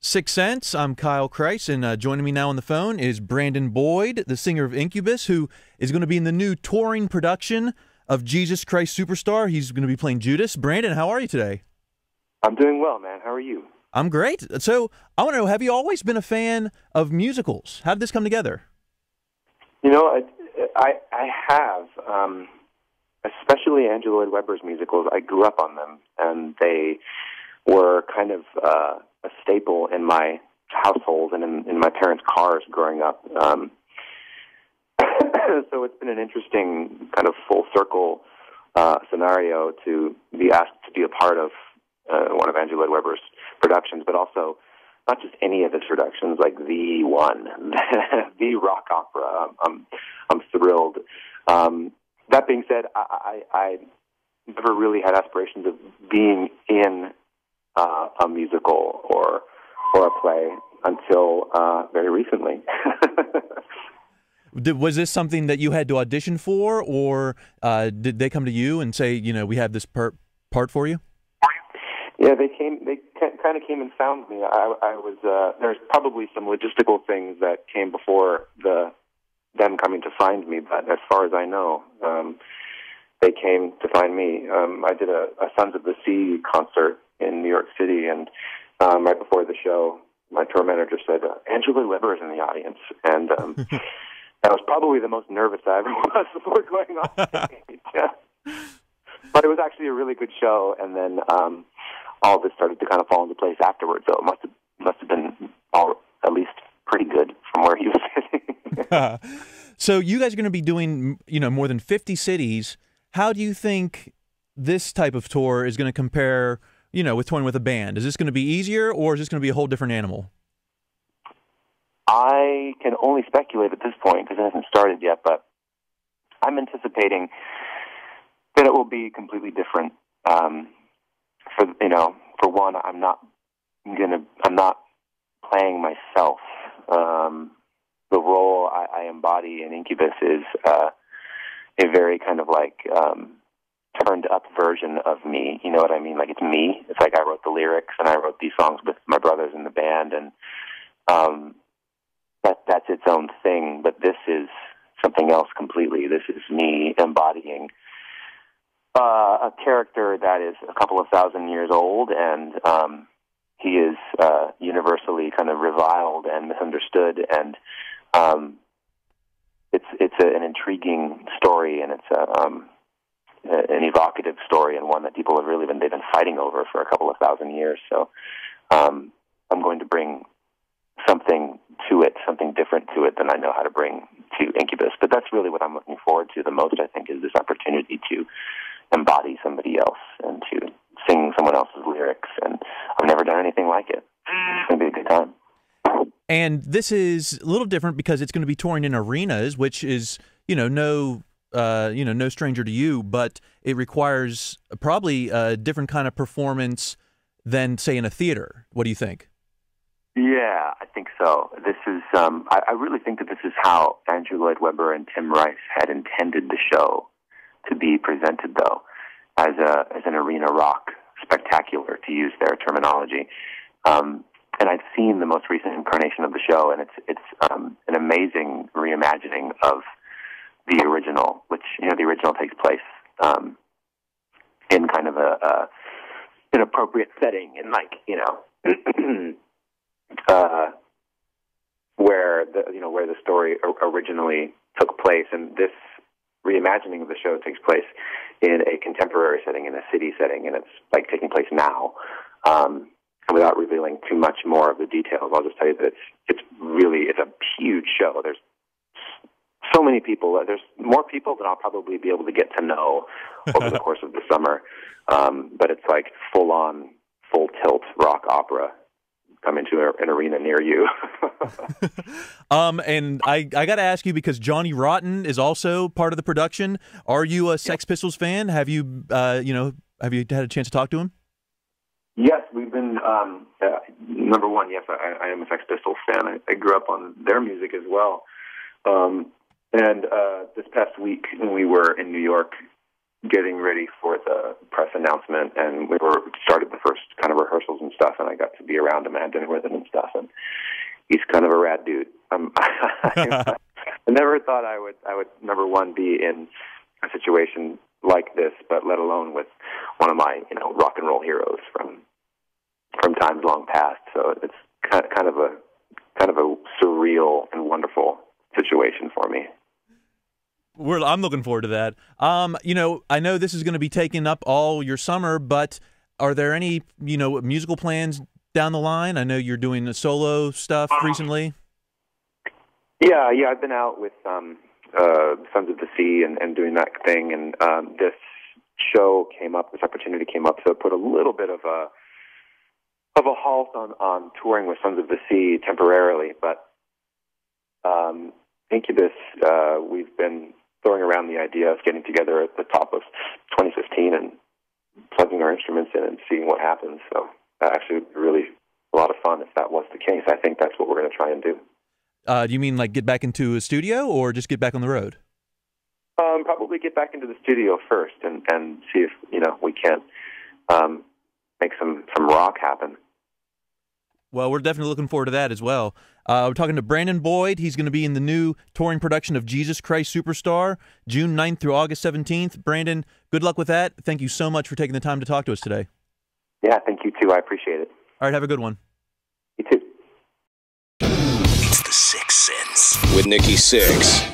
Sixx Sense. I'm Kyle Chrise, and joining me now on the phone is Brandon Boyd, the singer of Incubus, who is going to be in the new touring production of Jesus Christ Superstar. He's going to be playing Judas. Brandon, how are you today? I'm doing well, man. How are you? I'm great. So I want to know, have you always been a fan of musicals? How did this come together? You know, I have, especially Andrew Lloyd Webber's musicals. I grew up on them, and they were kind of a staple in my household and in my parents' cars growing up. So it's been an interesting kind of full circle scenario to be asked to be a part of one of Andrew Lloyd Webber's productions, but also not just any of his productions, like the one, the rock opera. I'm thrilled. That being said, I never really had aspirations of being in a musical or a play until very recently. Was this something that you had to audition for, or did they come to you and say, you know, we have this part for you? Yeah, they kind of came and found me. I was there's probably some logistical things that came before them coming to find me, but as far as I know, they came to find me. I did a Sons of the Sea concert in New York City, and right before the show, my tour manager said, Andrew Lloyd Webber is in the audience, and that was probably the most nervous I ever was before going on stage. Yeah. But it was actually a really good show, and then all of it started to kind of fall into place afterwards, so it must have been all at least pretty good from where he was sitting. So you guys are going to be doing, you know, more than 50 cities. How do you think this type of tour is going to compare, you know, with touring with a band? Is this going to be easier, or is this going to be a whole different animal? I can only speculate at this point because it hasn't started yet, but I'm anticipating that it will be completely different. For one, I'm not playing myself. The role I embody in Incubus is a very kind of like turned up version of me. You know what I mean? Like, it's me. It's like I wrote the lyrics and I wrote these songs with my brothers in the band, and that's its own thing. But this is something else completely. This is me embodying a character that is a couple of thousand years old, and he is universally kind of reviled and misunderstood, and it's an intriguing story, and it's an evocative story, and one that people have really they've been fighting over for a couple of thousand years. So I'm going to bring something to it, something different to it than I know how to bring to Incubus. But that's really what I'm looking forward to the most, I think, is this opportunity to embody somebody else and to sing someone else's lyrics. And I've never done anything like it. It's going to be a good time. And this is a little different because it's going to be touring in arenas, which is, no stranger to you, but it requires probably a different kind of performance than, say, in a theater. What do you think? Yeah, I think so. This is, I really think that this is how Andrew Lloyd Webber and Tim Rice had intended the show to be presented, though, as an arena rock spectacular, to use their terminology. And I've seen the most recent incarnation of the show, and it's an amazing reimagining of the original, which, the original takes place in kind of an appropriate setting, in where the story originally took place, and this reimagining of the show takes place in a contemporary setting, in a city setting, and it's like taking place now. And without revealing too much more of the details, I'll just tell you that it's a huge show. There's so many people. There's more people than I'll probably be able to get to know over the course of the summer. But it's like full-on, full-tilt rock opera coming to an arena near you. And I got to ask you, because Johnny Rotten is also part of the production. Are you a Sex Pistols fan? Have you, have you had a chance to talk to him? Yes, we've been, number one, yes, I am a Sex Pistols fan. I grew up on their music as well. And this past week, we were in New York getting ready for the press announcement, and we started the first kind of rehearsals and stuff, and I got to be around him and dinner with him and stuff, and he's kind of a rad dude. I never thought I would number one be in a situation like this, but let alone with one of my rock and roll heroes from times long past. So it's kind of a surreal and wonderful situation for me. I'm looking forward to that. I know this is going to be taking up all your summer, but are there any musical plans down the line? I know you're doing the solo stuff recently. Yeah, I've been out with Sons of the Sea and doing that thing, and this opportunity came up, so it put a little bit of a halt on touring with Sons of the Sea temporarily. But Incubus, we've been throwing around the idea of getting together at the top of 2015 and plugging our instruments in and seeing what happens. So actually really a lot of fun if that was the case. I think that's what we're going to try and do. Do you mean like get back into a studio or just get back on the road? Probably get back into the studio first and see if we can't make some rock happen. Well, we're definitely looking forward to that as well. We're talking to Brandon Boyd. He's going to be in the new touring production of Jesus Christ Superstar, June 9th through August 17th. Brandon, good luck with that. Thank you so much for taking the time to talk to us today. Yeah, thank you too. I appreciate it. All right, have a good one. You too. It's the Sixx Sense with Nikki Sixx.